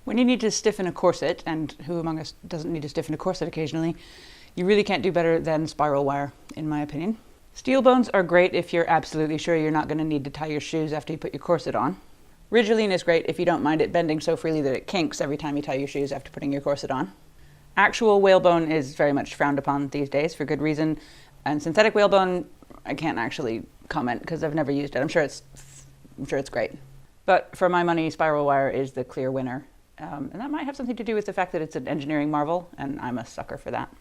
When you need to stiffen a corset, and who among us doesn't need to stiffen a corset occasionally, you really can't do better than spiral wire, in my opinion. Steel bones are great if you're absolutely sure you're not going to need to tie your shoes after you put your corset on. Ridgeline is great if you don't mind it bending so freely that it kinks every time you tie your shoes after putting your corset on. Actual whalebone is very much frowned upon these days for good reason, and synthetic whalebone, I can't actually comment because I've never used it. I'm sure it's great. But for my money, spiral wire is the clear winner. And that might have something to do with the fact that it's an engineering marvel, and I'm a sucker for that.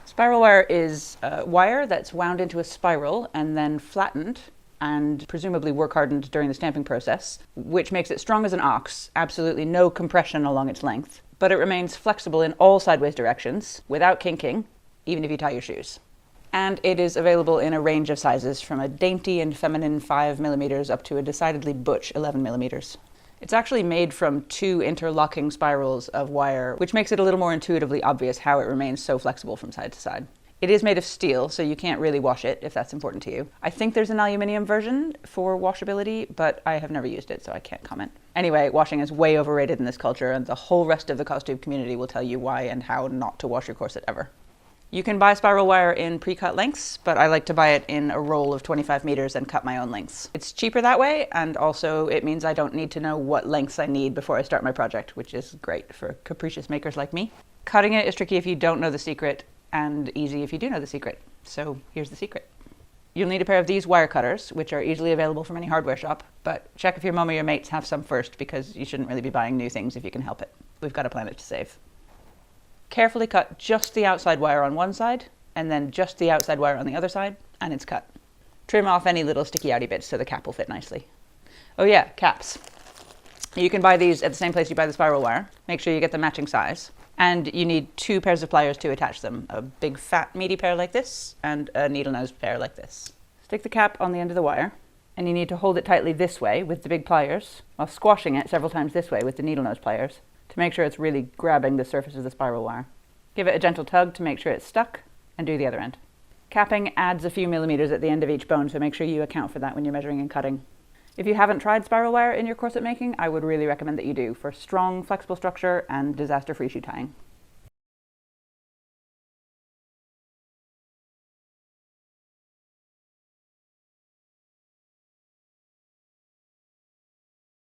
Spiral wire is wire that's wound into a spiral and then flattened and presumably work hardened during the stamping process, which makes it strong as an ox, absolutely no compression along its length, but it remains flexible in all sideways directions without kinking, even if you tie your shoes. And it is available in a range of sizes, from a dainty and feminine 5mm up to a decidedly butch 11mm. It's actually made from 2 interlocking spirals of wire, which makes it a little more intuitively obvious how it remains so flexible from side to side. It is made of steel, so you can't really wash it if that's important to you. I think there's an aluminium version for washability, but I have never used it, so I can't comment. Anyway, washing is way overrated in this culture, and the whole rest of the costume community will tell you why and how not to wash your corset ever. You can buy spiral wire in pre-cut lengths, but I like to buy it in a roll of 25 meters and cut my own lengths. It's cheaper that way, and also it means I don't need to know what lengths I need before I start my project, which is great for capricious makers like me. Cutting it is tricky if you don't know the secret, and easy if you do know the secret. So here's the secret. You'll need a pair of these wire cutters, which are easily available from any hardware shop, but check if your mom or your mates have some first, because you shouldn't really be buying new things if you can help it. We've got a planet to save. Carefully cut just the outside wire on one side, and then just the outside wire on the other side, and it's cut. Trim off any little sticky outy bits so the cap will fit nicely. Oh yeah, caps. You can buy these at the same place you buy the spiral wire. Make sure you get the matching size. And you need 2 pairs of pliers to attach them. A big fat meaty pair like this, and a needle nose pair like this. Stick the cap on the end of the wire, and you need to hold it tightly this way with the big pliers, while squashing it several times this way with the needle nose pliers, to make sure it's really grabbing the surface of the spiral wire. Give it a gentle tug to make sure it's stuck, and do the other end. Capping adds a few millimeters at the end of each bone, so make sure you account for that when you're measuring and cutting. If you haven't tried spiral wire in your corset making, I would really recommend that you do, for strong, flexible structure and disaster-free shoe tying.